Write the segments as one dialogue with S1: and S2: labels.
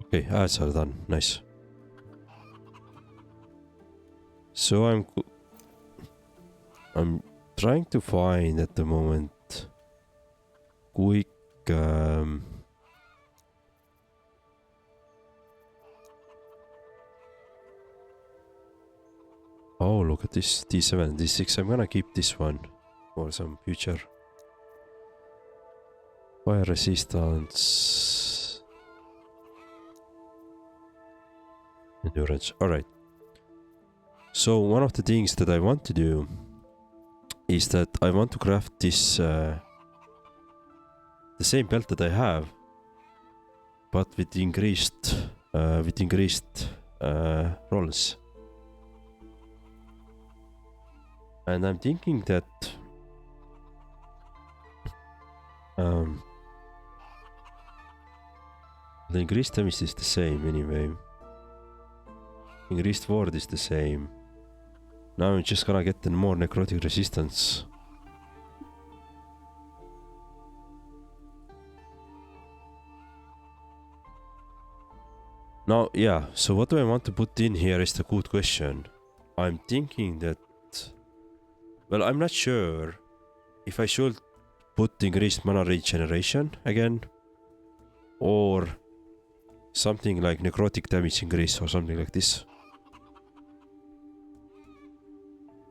S1: Okay, ads are done. Nice. So I'm trying to find at the moment quick oh, look at this D7, D6. I'm gonna keep this one for some future. Fire resistance. Endurance. Alright. So one of the things that I want to do is that I want to craft this the same belt that I have, but with increased rolls. And I'm thinking that the increased damage is the same anyway. Increased ward is the same. Now I'm just gonna get more necrotic resistance. Now, yeah, so what do I want to put in here is the good question. I'm thinking that... Well, I'm not sure if I should put increased mana regeneration again, or something like necrotic damage increase or something like this.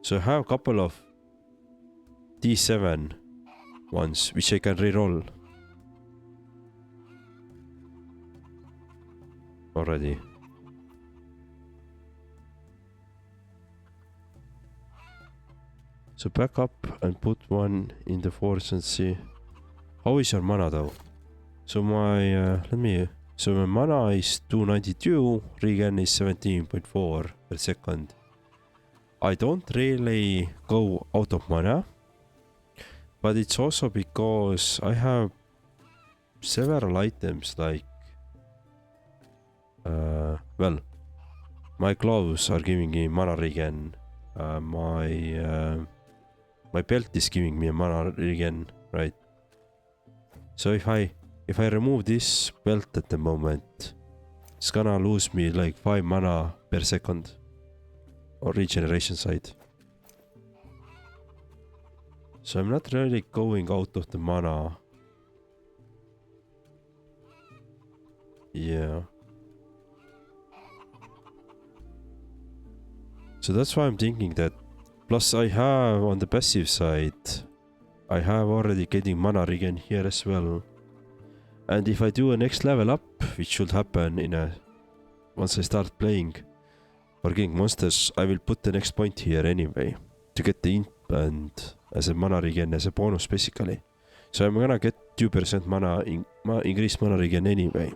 S1: So I have a couple of D7 ones which I can reroll already. So back up and put one in the force and see. How is your mana though? So my so my mana is 292, regen is 17.4 per second. I don't really go out of mana, but it's also because I have several items like well, my gloves are giving me mana regen, my belt is giving me a mana regen, right? So if I remove this belt at the moment, it's gonna lose me like 5 mana per second on regeneration side. So I'm not really going out of the mana. Yeah. So that's why I'm thinking that. Plus I have on the passive side, I have already getting mana regen here as well. And if I do a next level up, which should happen once I start playing or getting monsters, I will put the next point here anyway to get the imp and as a mana regen as a bonus basically. So I'm gonna get 2% mana increased mana regen anyway.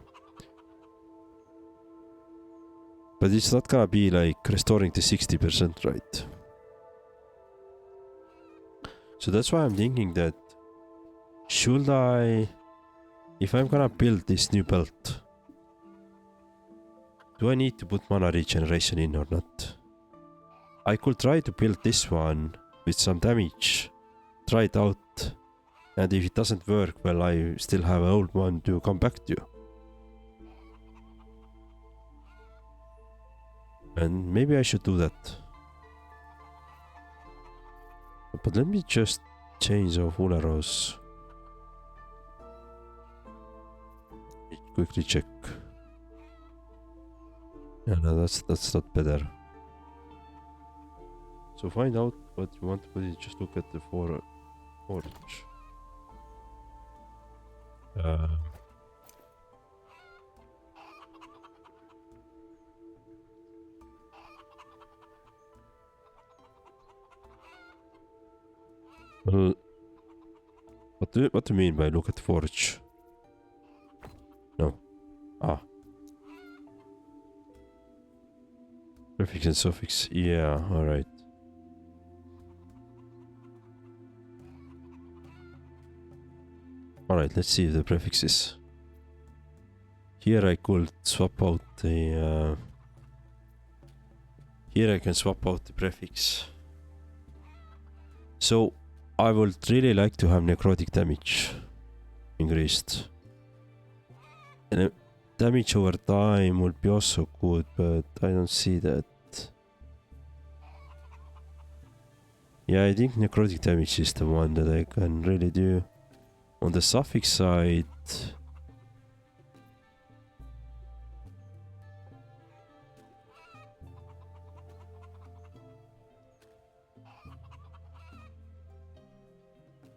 S1: But it's not gonna be like restoring to 60%, right? So that's why I'm thinking that should I, if I'm gonna build this new belt, do I need to put mana regeneration in or not? I could try to build this one with some damage, try it out, and if it doesn't work, well, I still have an old one to come back to. And maybe I should do that. But let me just change our full arrows. Quickly check. Yeah, no, that's not better. So find out what you want to put in. Just look at the forge. Well, what do you mean by look at forge? No. Ah. Prefix and suffix. Yeah, alright. Alright, let's see the prefixes. Here I could swap out the... here I can swap out the prefix. So I would really like to have necrotic damage increased. And Damage over time would be also good, but I don't see that. Yeah, I think necrotic damage is the one that I can really do. On the suffix side...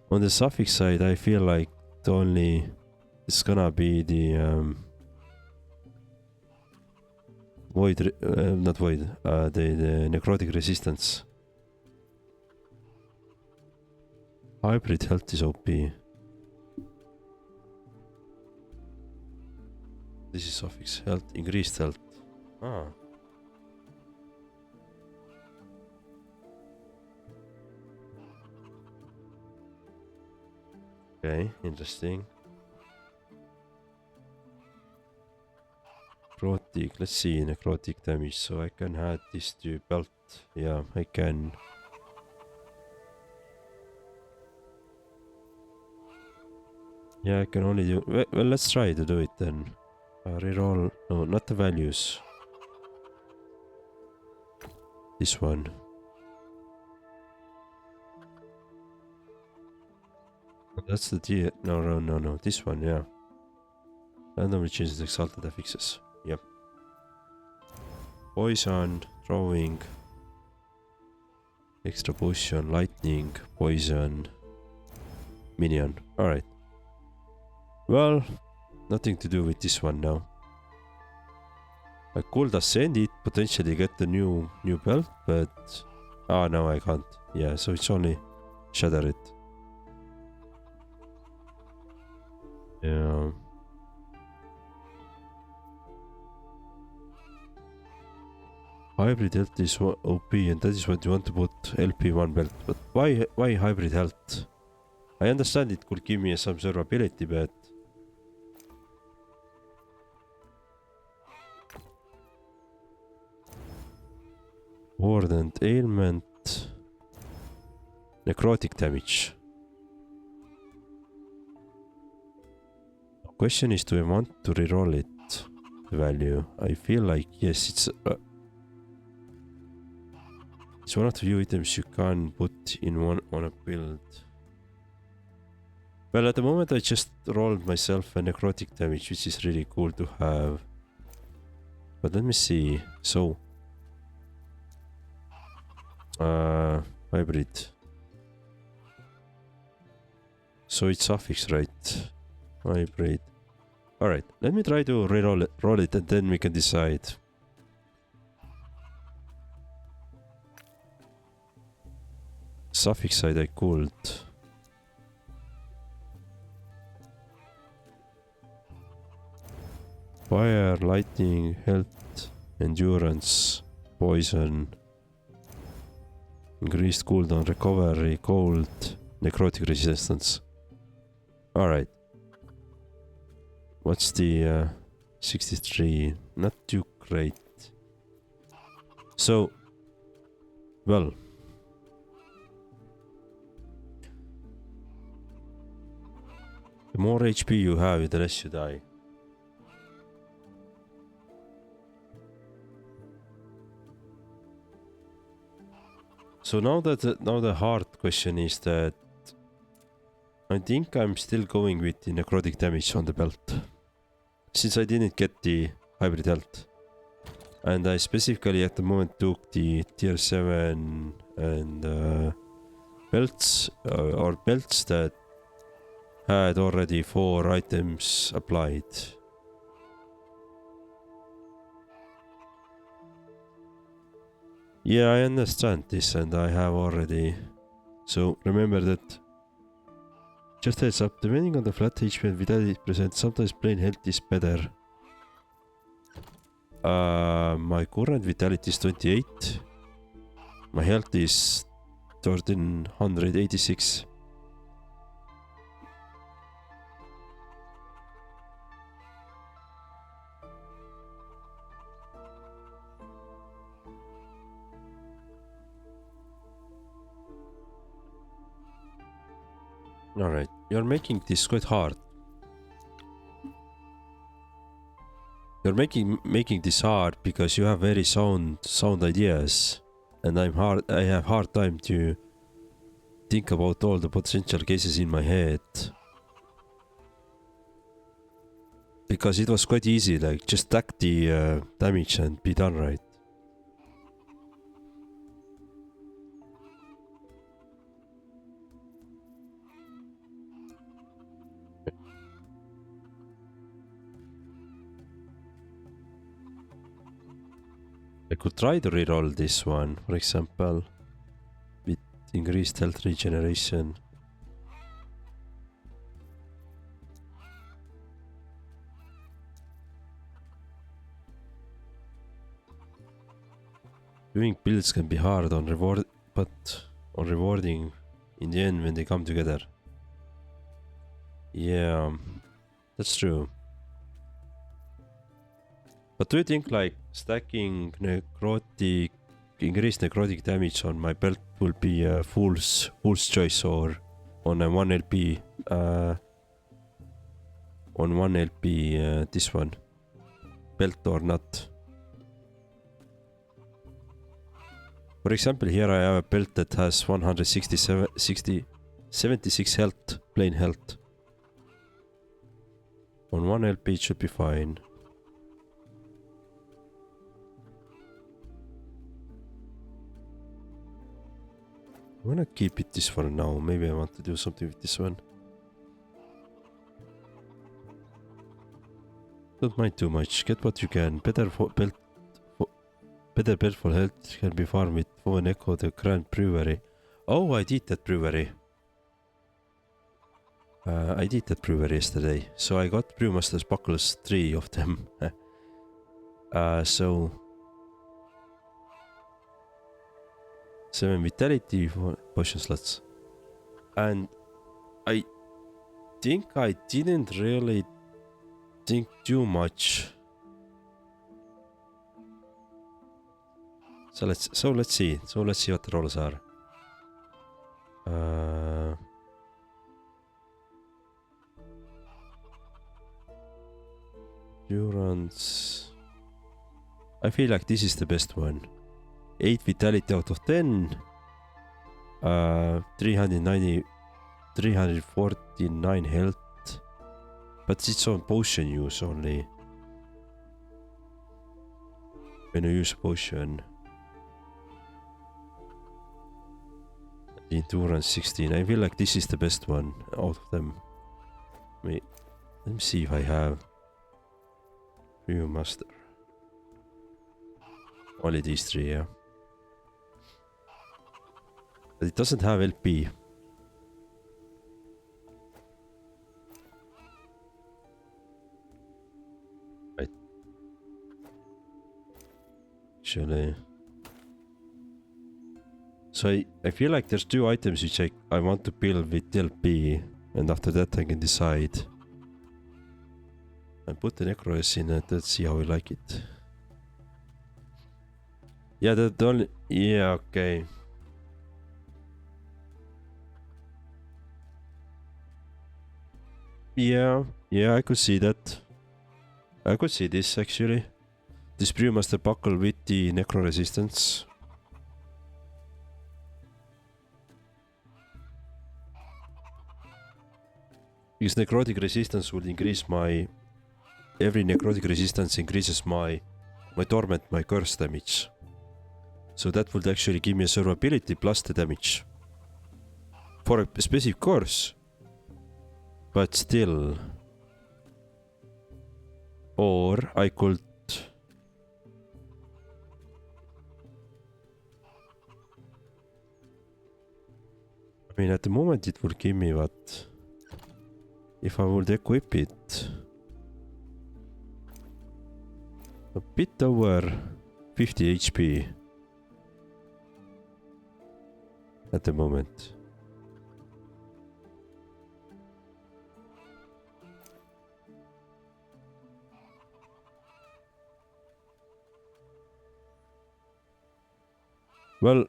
S1: On the suffix side, I feel like the only... It's gonna be the... void... not void. The necrotic resistance. Hybrid health is OP. This is suffix. Health. Increased health. Ah. Okay, interesting. Necrotic, let's see, necrotic damage. So I can add this to belt. Yeah, I can. Yeah, I can only do... Well, let's try to do it then. Reroll... No, not the values. This one. That's the D... No. This one, yeah. Randomly changes the exalted affixes. Yep. Poison, throwing. Extra potion, lightning, poison. Minion. Alright. Well, nothing to do with this one now. I could ascend it, potentially get the new belt, but... Ah, no, I can't. Yeah, so it's only shatter it. Yeah. Hybrid health is OP, and that is what you want to put LP1 belt. But why hybrid health? I understand it could give me some survivability, but... Ward and ailment. Necrotic damage. Question is, do I want to reroll it? The value. I feel like yes, it's one of the few items you can put in one on a build. Well, at the moment I just rolled myself a necrotic damage, which is really cool to have. But let me see. So hybrid. So it's suffix, right? Hybrid. Alright, let me try to roll it and then we can decide. Suffix side I could. Fire, lightning, health, endurance, poison, increased cooldown, recovery, cold, necrotic resistance. Alright. What's the 63? Not too great. So, well. The more HP you have, the less you die. So now the hard question is that I think I'm still going with the necrotic damage on the belt, since I didn't get the hybrid health, and I specifically at the moment took the tier 7 and belts or belts that had already 4 items applied. Yeah, I understand this, and I have already. So remember that. Just heads up, depending on the flat HP and vitality present, sometimes plain health is better. My current vitality is 28. My health is 1386. Alright, you're making this quite hard. You're making this hard because you have very sound ideas, and I have hard time to think about all the potential cases in my head. Because it was quite easy, like just stack the damage and be done, right? I could try to reroll this one, for example, with increased health regeneration. Doing builds can be hard but rewarding in the end when they come together. Yeah, that's true. But do you think like stacking increased necrotic damage on my belt will be a fool's choice, or on a 1 LP this one belt or not? For example, here I have a belt that has 76 health, plain health. On 1 LP it should be fine. I'm gonna keep it this for now. Maybe I want to do something with this one. Don't mind too much. Get what you can. Better belt for health can be farmed with One Echo, the Grand Brewery. Oh, I did that brewery. I did that brewery yesterday. So I got Brewmaster's Buckles, 3 of them. So 7 vitality potion slots. And I think I didn't really think too much. So let's see. So let's see what the rolls are. Endurance. I feel like this is the best one. 8 vitality out of 10. 349 health. But it's on potion use only. When you use potion. Endurance 16. I feel like this is the best one out of them. Let me see if I have Brewmaster. Only these 3, yeah. But it doesn't have LP. Right. Actually. So I feel like there's 2 items which I want to build with LP, and after that I can decide. I put the Necros in it, let's see how I like it. Yeah, the only... Yeah, okay. Yeah, I could see that. I could see this actually. This Brewmaster Buckle with the Necro resistance. Because necrotic resistance would increase my... Every necrotic resistance increases my torment, my curse damage. So that would actually give me a survivability plus the damage. For a specific curse. But still. Or I could... I mean, at the moment it would give me what... If I would equip it... A bit over 50 HP. At the moment. Well...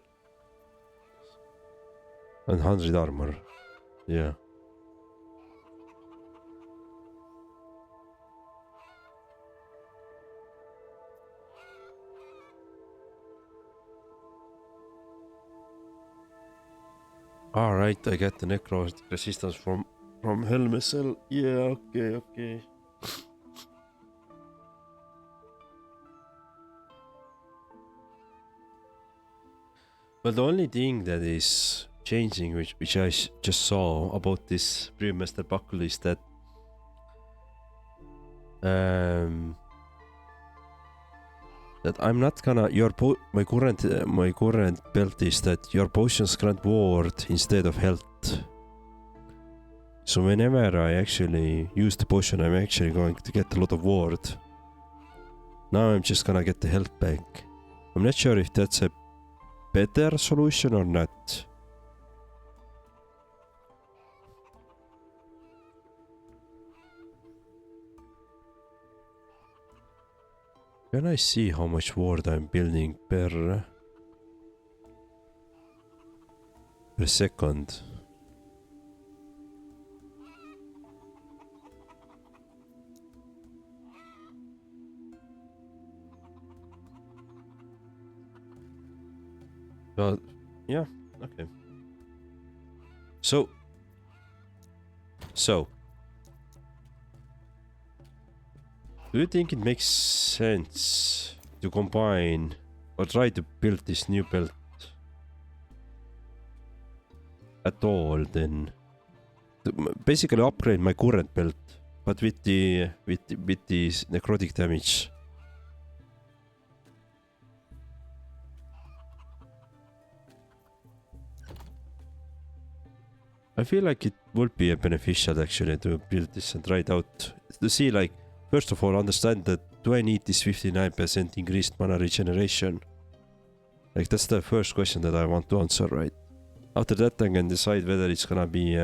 S1: And 100 armor. Yeah. Alright, I get the necro resistance from Hell Missile. Yeah, okay. Well, the only thing that is changing, which I just saw about this Brewmaster buckle, is that that I'm not gonna my current belt is that your potions grant ward instead of health. So whenever I actually use the potion, I'm actually going to get a lot of ward. Now I'm just gonna get the health back. I'm not sure if that's a better solution or not. Can I see how much ward I'm building per second? Well, yeah, okay. So, do you think it makes sense to combine or try to build this new belt at all then? Basically upgrade my current belt, but with the necrotic damage. I feel like it would be beneficial actually to build this and try it out. To see, like, first of all, understand that do I need this 59% increased mana regeneration? Like, that's the first question that I want to answer, right? After that, I can decide whether it's gonna be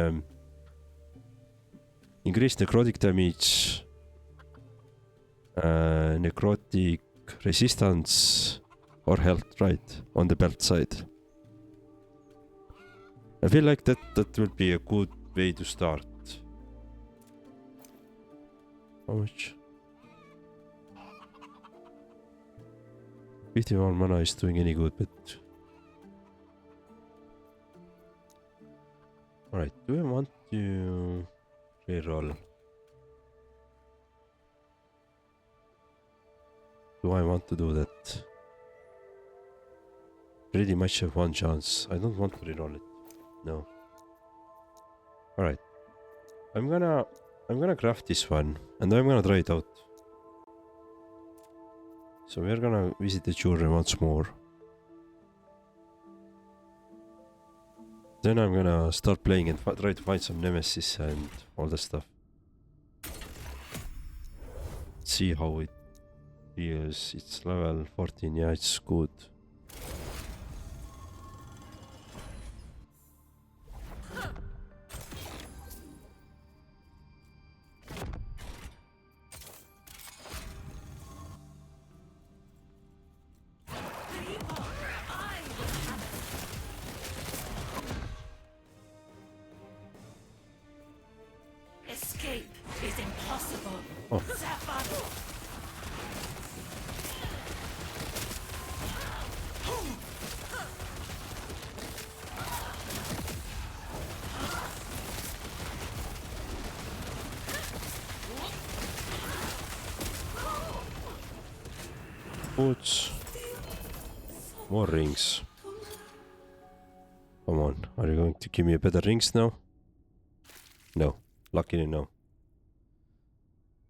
S1: increased necrotic damage, necrotic resistance, or health, right? On the belt side. I feel like that will be a good way to start. How much? 51 mana is doing any good, but... Alright, do I want to reroll? Do I want to do that? Pretty much have one chance. I don't want to reroll it. No. Alright. I'm gonna craft this one and I'm gonna try it out. So we're gonna visit the jury once more. Then I'm gonna start playing and try to find some nemesis and all that stuff. See how it feels. It's level 14, yeah, it's good. Boots. More rings. Come on, are you going to give me a better rings now? No, luckily no.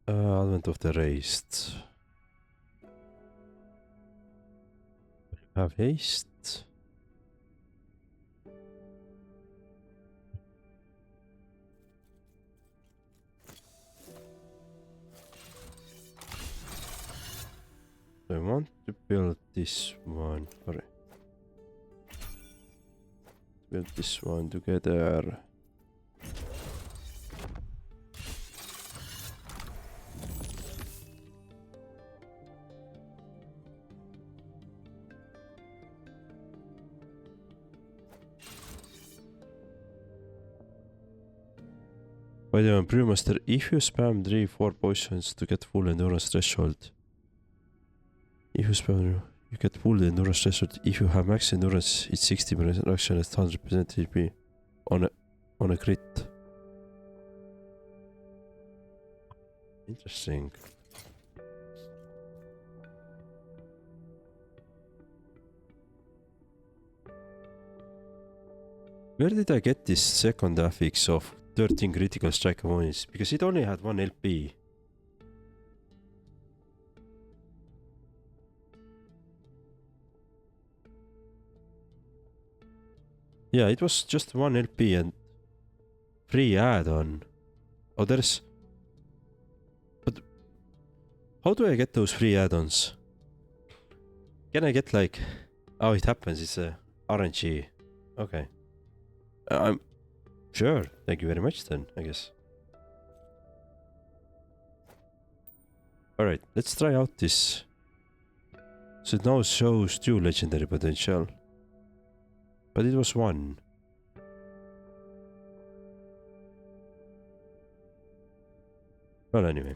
S1: Advent of the Raised. Have haste. I want to build this one. Sorry. Build this one together. By the way, Brewmaster, if you spam 3-4 potions to get full endurance threshold. If you spam, you get full endurance threshold. If you have max endurance, it's 60% reduction at 100% HP. on a crit. Interesting. Where did I get this second affix of 13 critical strike wounds? Because it only had 1 LP. Yeah, it was just 1 LP and free add-on. Oh, there's... But how do I get those free add-ons? Can I get like... Oh, it happens. It's a RNG. Okay. I'm sure. Thank you very much then, I guess. Alright, let's try out this. So it now shows 2 legendary potential. But it was 1. Well, anyway.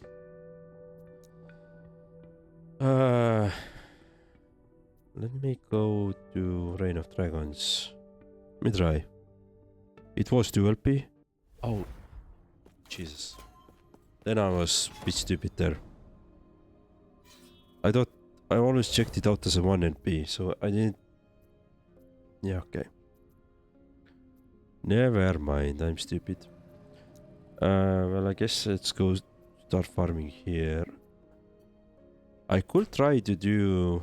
S1: Let me go to Reign of Dragons. Let me try. It was 2 LP. Oh, Jesus. Then I was a bit stupid there. I thought I always checked it out as a 1 LP, so I didn't. Yeah, okay. Never mind, I'm stupid. Well, I guess let's go start farming here. I could try to do...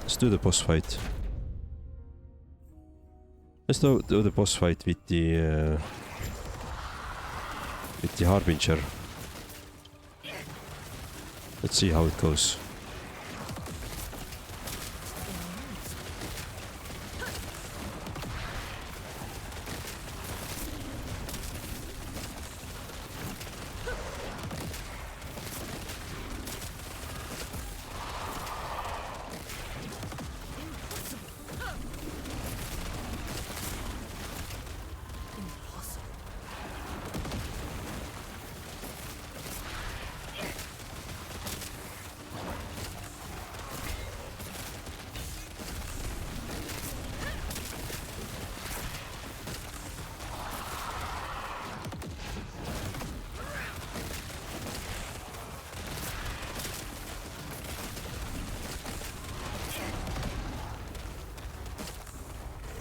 S1: Let's do the boss fight. Let's do the boss fight with the Harbinger. Let's see how it goes.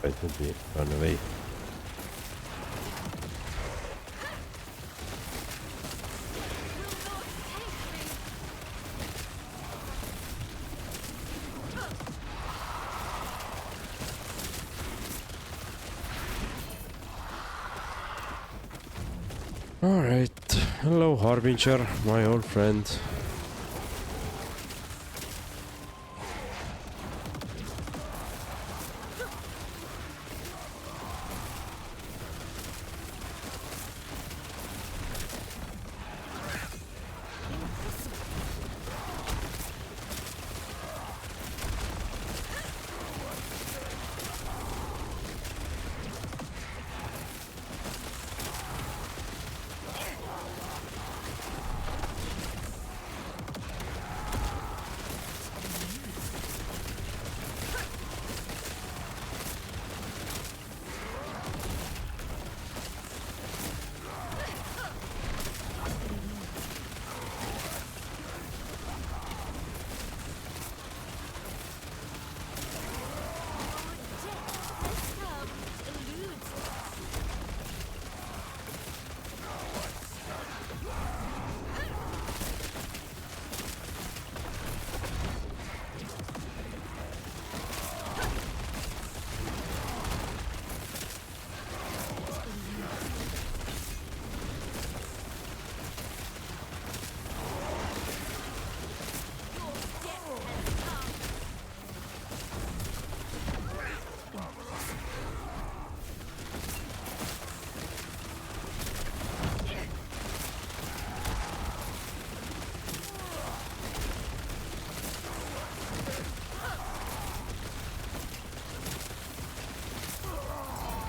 S1: Right, would be run away. Alright, hello Harbinger, my old friend.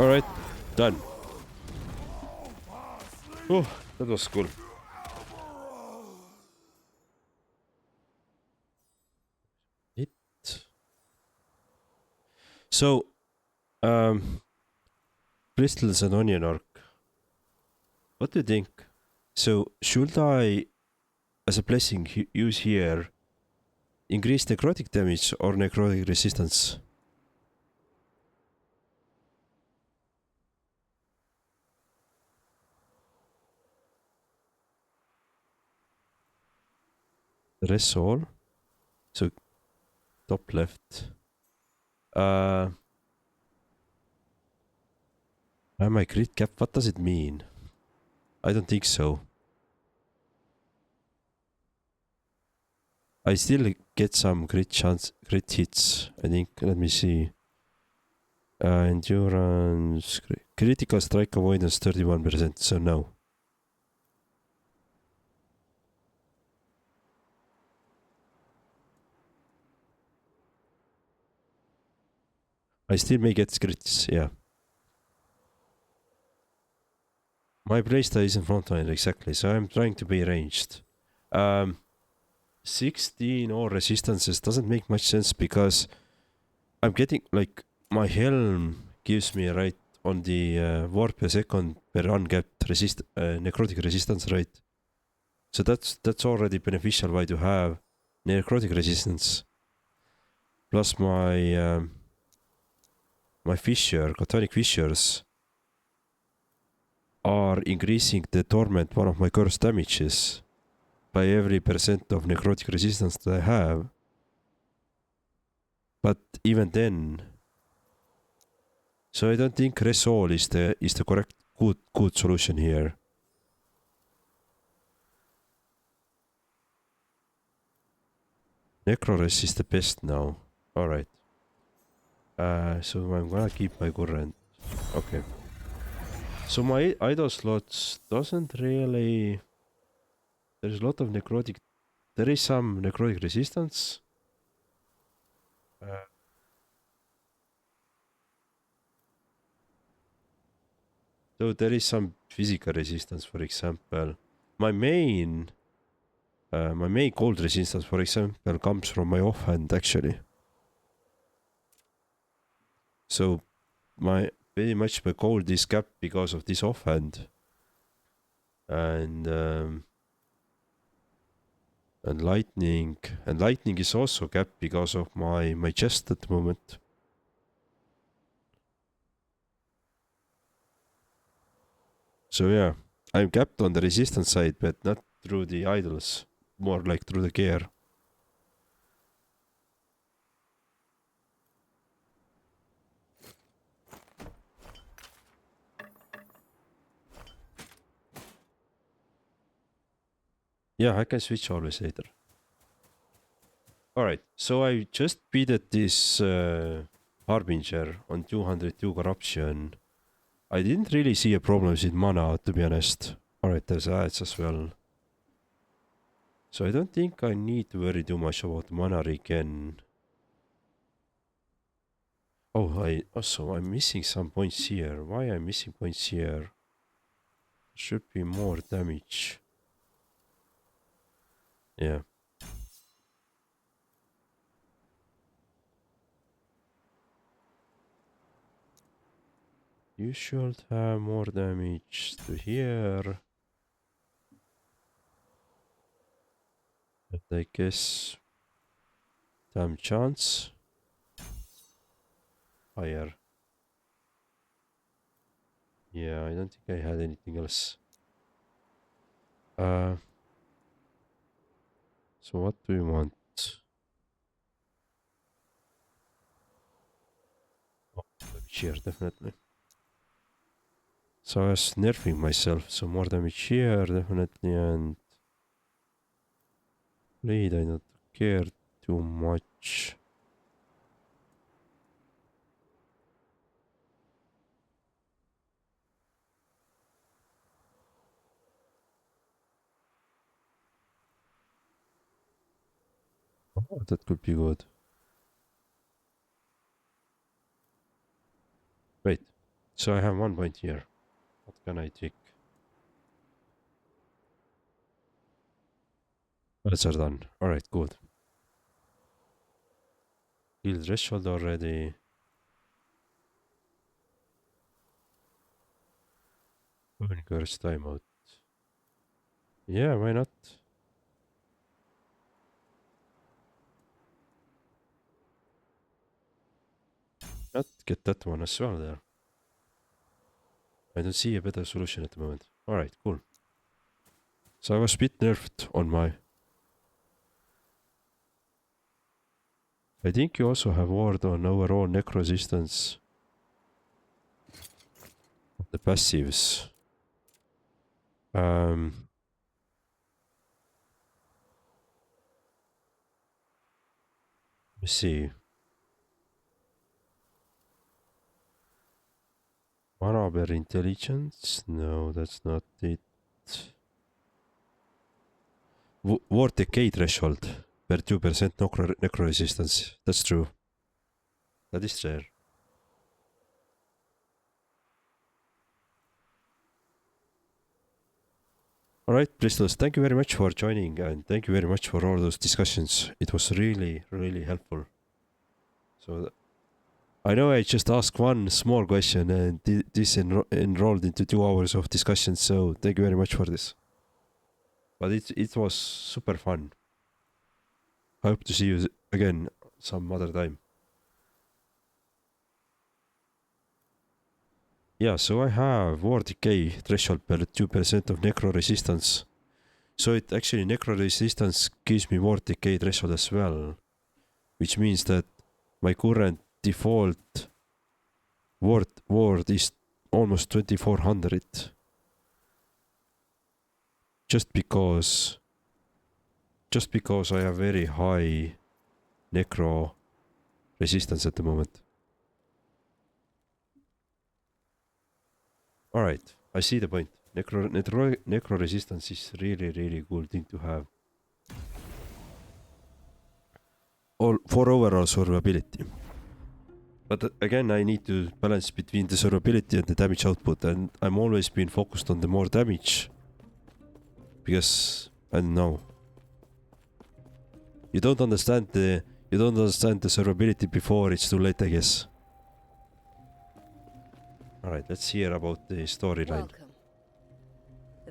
S1: Alright, done. Oh, that was cool. It. So, crystals and onion arc. What do you think? So should I, as a blessing, use here increase necrotic damage or necrotic resistance? Rest all. So top left. Am I crit cap? What does it mean? I don't think so. I still get some crit hits, I think. Let me see. Endurance, critical strike avoidance 31%, so no. I still may get crits, yeah. My playstyle isn't frontline, exactly, so I'm trying to be ranged. 16 or resistances doesn't make much sense because I'm getting, like, my helm gives me right on the warp per second per uncapped necrotic resistance rate. So that's already beneficial why to have necrotic resistance. Plus my my fissure, Chthonic fissures are increasing the torment, one of my curse damages, by every percent of necrotic resistance that I have. But even then, so I don't think Resol is the correct good solution here. Necrores is the best now. Alright. So I'm gonna keep my current. Okay. So my idol slots doesn't really... There's a lot of necrotic... There is some necrotic resistance. So there is some physical resistance, for example. My main cold resistance, for example, comes from my offhand, actually. So pretty much my cold is capped because of this offhand. And lightning is also capped because of my chest at the moment. So yeah, I'm capped on the resistance side, but not through the idols, more like through the gear. Yeah, I can switch always later. Alright, so I just beated this Harbinger on 202 corruption. I didn't really see a problem with mana, to be honest. Alright, there's ads as well. So I don't think I need to worry too much about mana regen. Oh, also I'm missing some points here. Why I'm missing points here? Should be more damage. Yeah. You should have more damage to here. But I guess... Damn chance. Higher. Yeah, I don't think I had anything else. So what do we want? Oh, damage here, definitely. So I was nerfing myself, so more damage here, definitely, and... Blade, I don't care too much. Oh, that could be good. Wait, so I have 1 point here. What can I take? That's are done. Alright, good. Heal threshold already. Curse timeout. Yeah, why not? Not get that one as well there. I don't see a better solution at the moment. Alright, cool. So I was a bit nerfed on my... I think you also have ward on overall necro resistance. The passives. Let me see. Araber intelligence? No, that's not it. Ward decay threshold per 2% necro resistance. That's true. That is there. Alright, Bristles, thank you very much for joining and thank you very much for all those discussions. It was really, really helpful. So, I know I just asked one small question and this enrolled into 2 hours of discussion, so thank you very much for this. But it was super fun. I hope to see you again some other time. Yeah, so I have War Decay threshold per 2% of necro resistance. So it actually necro resistance gives me War Decay threshold as well. Which means that my current default ward is almost 2400. Just because I have very high necro resistance at the moment. Alright, I see the point. Necro resistance is really, really cool thing to have. For overall survivability. But again, I need to balance between the survivability and the damage output, and I'm always been focused on the more damage. Because, I don't know. You don't understand the survivability before it's too late, I guess. Alright, let's hear about the storyline.
S2: Welcome.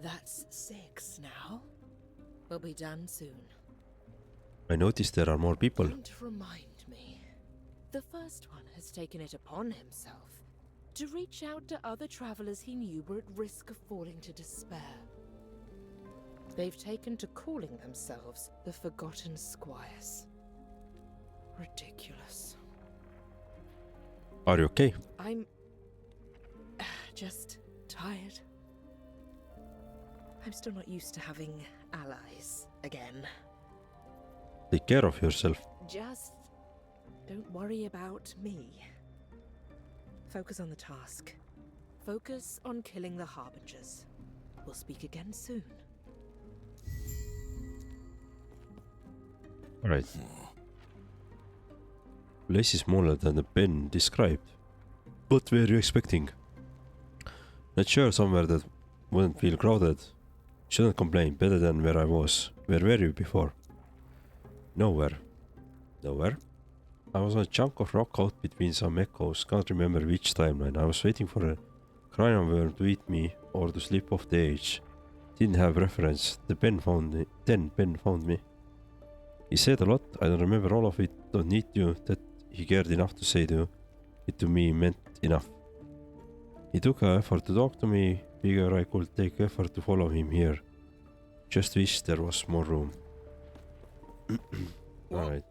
S2: That's 6 now. We'll be done soon.
S1: I noticed there are more people.
S2: Don't remind me. The first one has taken it upon himself to reach out to other travelers he knew were at risk of falling to despair. They've taken to calling themselves the Forgotten Squires. Ridiculous.
S1: Are you okay?
S2: I'm just tired. I'm still not used to having allies again.
S1: Take care of yourself.
S2: Just don't worry about me. Focus on the task. Focus on killing the Harbingers. We'll speak again soon.
S1: Alright. Place is smaller than the pen described. What were you expecting? Not sure, somewhere that wouldn't feel crowded. Shouldn't complain, better than where I was. Where were you before? Nowhere. Nowhere? I was on a chunk of rock out between some echoes, can't remember which timeline. I was waiting for a cranium worm to eat me or to slip off the edge. Didn't have reference. Then Ben found me. He said a lot, I don't remember all of it, don't need to, that he cared enough to say it to me meant enough. He took an effort to talk to me, figure I could take effort to follow him here. Just wish there was more room. Alright.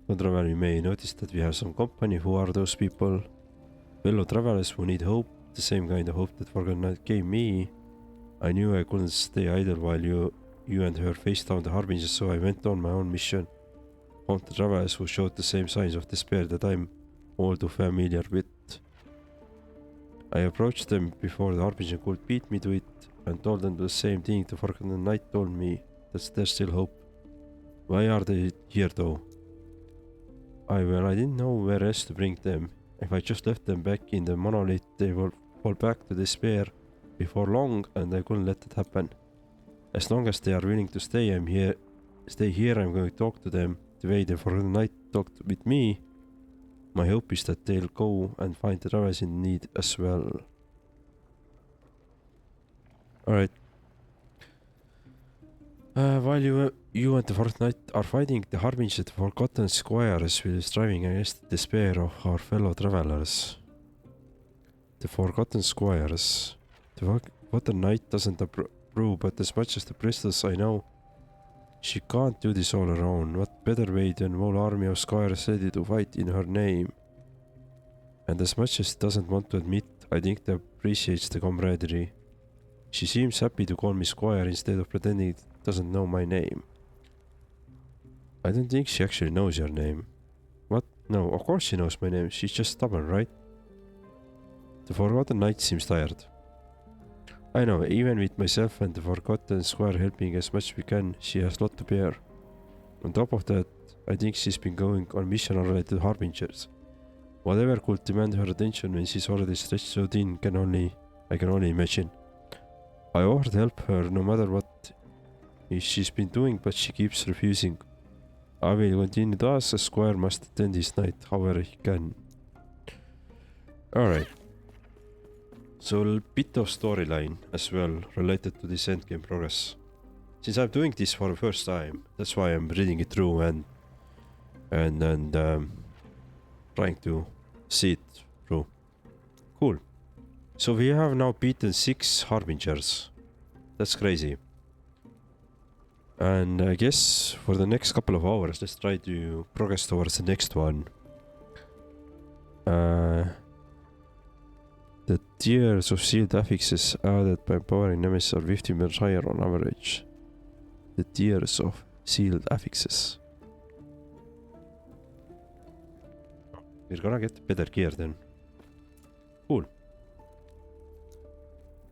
S1: Traveler, you may notice that we have some company. Who are those people? Fellow travelers who need hope, the same kind of hope that Forgotten Knight gave me. I knew I couldn't stay idle while you and her faced down the Harbinger, so I went on my own mission. Found the travelers who showed the same signs of despair that I'm all too familiar with. I approached them before the Harbinger could beat me to it and told them the same thing the Forgotten Knight told me, that there's still hope. Why are they here though? I didn't know where else to bring them. If I just left them back in the monolith, they will fall back to despair before long, and I couldn't let that happen. As long as they are willing to stay here, I'm going to talk to them the way the Forgotten Knight talked with me. My hope is that they'll go and find the travelers in need as well. Alright. While you and the Fourth Knight are fighting, the Harbinger, the Forgotten Squires, will be striving against the despair of our fellow travelers. The Forgotten Squires. The Forgotten Knight doesn't approve, but as much as the priestess I know, she can't do this all alone. What better way than a whole army of squires ready to fight in her name? And as much as she doesn't want to admit, I think they appreciates the camaraderie. She seems happy to call me squire instead of pretending it doesn't know my name. I don't think she actually knows your name. What? No, of course she knows my name. She's just stubborn, right? The Forgotten Knight seems tired. I know, even with myself and the Forgotten Squire helping as much as we can, she has a lot to bear. On top of that, I think she's been going on mission already to Harbingers. Whatever could demand her attention when she's already stretched so thin, I can only imagine. I offered to help her no matter what she's been doing, but she keeps refusing. I will continue to ask, a squire must attend his night however he can. Alright. So a bit of storyline as well related to this endgame progress. Since I'm doing this for the first time, that's why I'm reading it through and trying to see it through. Cool. So we have now beaten 6 Harbingers. That's crazy. And I guess for the next couple of hours, let's try to progress towards the next one. The tiers of shield affixes added by empowering nemesis are 50% higher on average. The tiers of shield affixes. We're gonna get better gear then. Cool.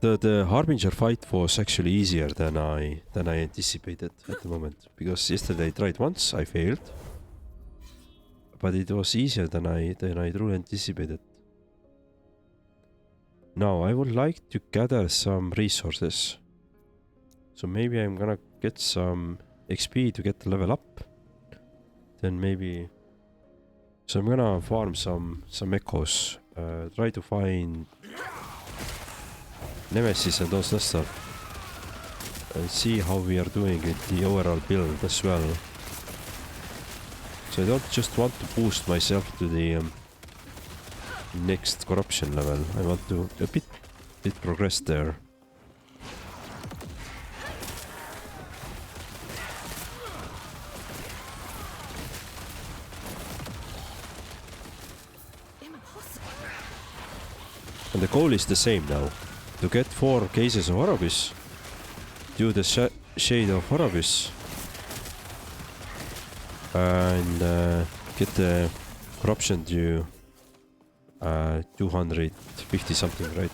S1: The Harbinger fight was actually easier than I anticipated at the moment, because yesterday I tried once, I failed, but it was easier than I truly anticipated. Now I would like to gather some resources, so maybe I'm gonna get some XP to get the level up. Then maybe, so I'm gonna farm some echoes, try to find nemesis and all that stuff, and see how we are doing with the overall build as well. So I don't just want to boost myself to the next corruption level. I want to a bit progress there. And the goal is the same now. To get 4 cases of Horribus, do the shade of Horribus, and get the corruption to 250 something, right?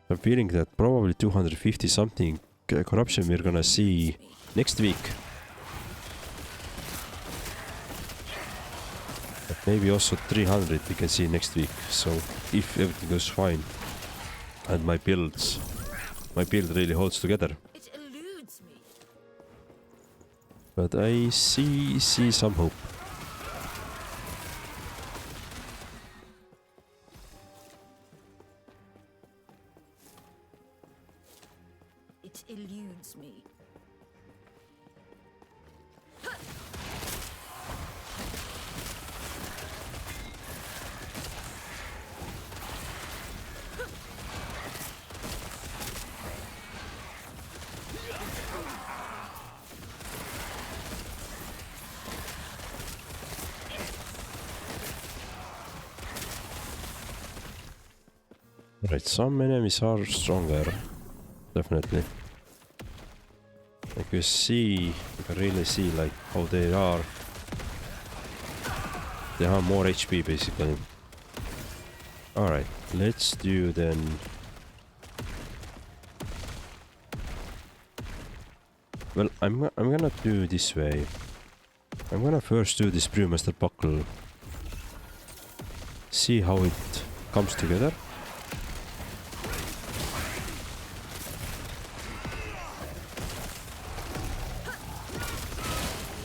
S1: I'm feeling that probably 250 something corruption we're gonna see next week. But maybe also 300 we can see next week. So if everything goes fine and my build really holds together.
S2: It eludes me.
S1: But I see some hope.
S2: It eludes me.
S1: Right, some enemies are stronger, definitely. You can really see like how they are. They have more HP basically. Alright, let's do then. Well, I'm gonna do this way. I'm gonna first do this Brewmaster Buckle. See how it comes together.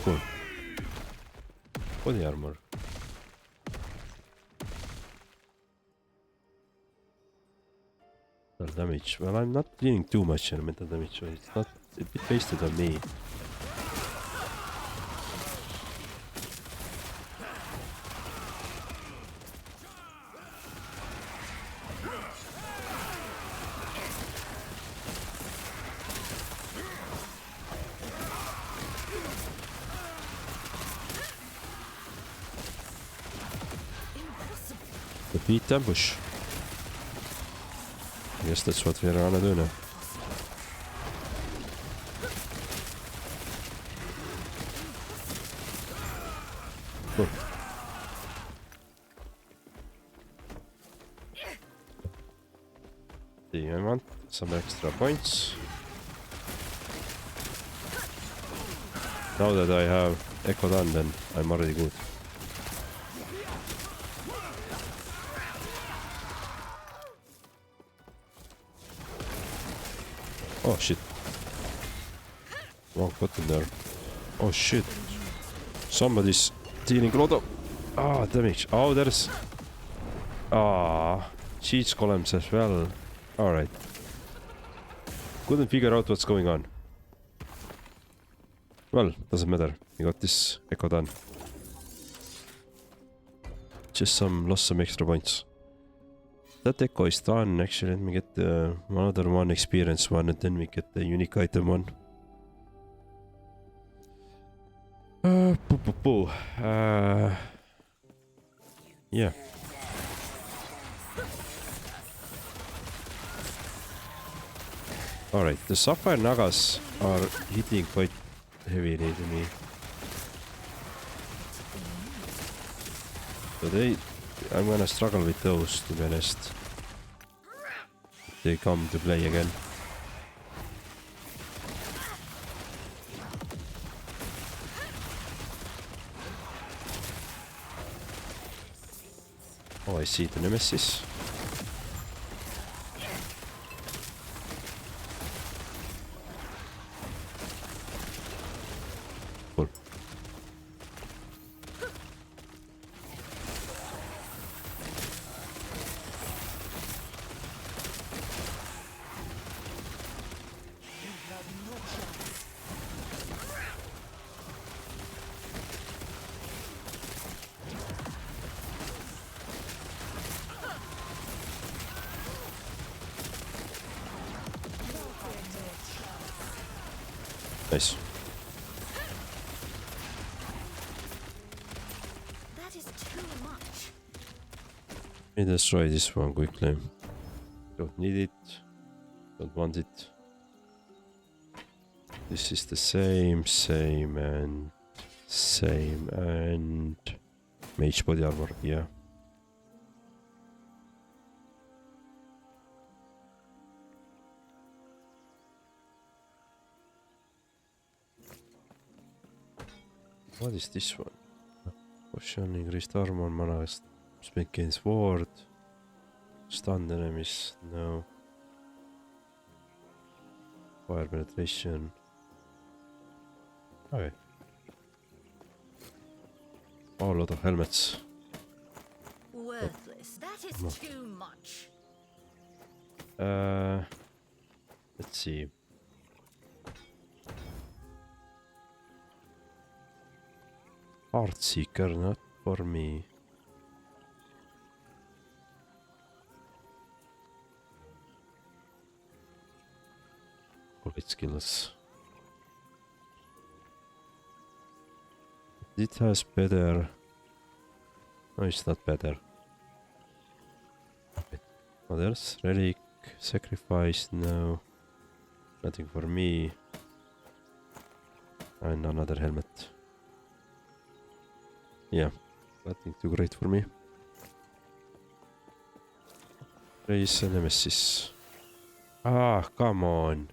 S1: Cool. Body armor. Metal damage. Well, I'm not dealing too much on metal damage, so it's not a bit wasted on me. Beat ambush. I guess that's what we're gonna do now. Cool. See, I want some extra points. Now that I have Echo done, then I'm already good. Oh shit. Wrong button there. Oh shit. Somebody's dealing a lot of damage. Oh, there's cheese columns as well. Alright. Couldn't figure out what's going on. Well, doesn't matter. We got this echo done. Just lost some extra points. That echo is done. Actually, let me get the another one experience one, and then we get the unique item one. Yeah. Alright, the sapphire nagas are hitting quite heavily to me. So I'm gonna struggle with those, to be honest. If they come to play again. Oh, I see the nemesis. Cool. Nice.
S3: That is too much.
S1: Let me destroy this one quickly. Don't need it. Don't want it. This is the same and mage body armor, yeah. What is this one? Potion, increased armor, mana, spec gains ward. Stunned enemies, no. Fire penetration. Okay. Oh, a lot of helmets.
S3: Worthless. That is too much.
S1: Let's see. Heart Seeker, not for me. Pocket skills. It has better. No, it's not better. Others, relic, sacrifice, no. Nothing for me. And another helmet. Yeah, nothing too great for me. Raise a nemesis. Ah, come on.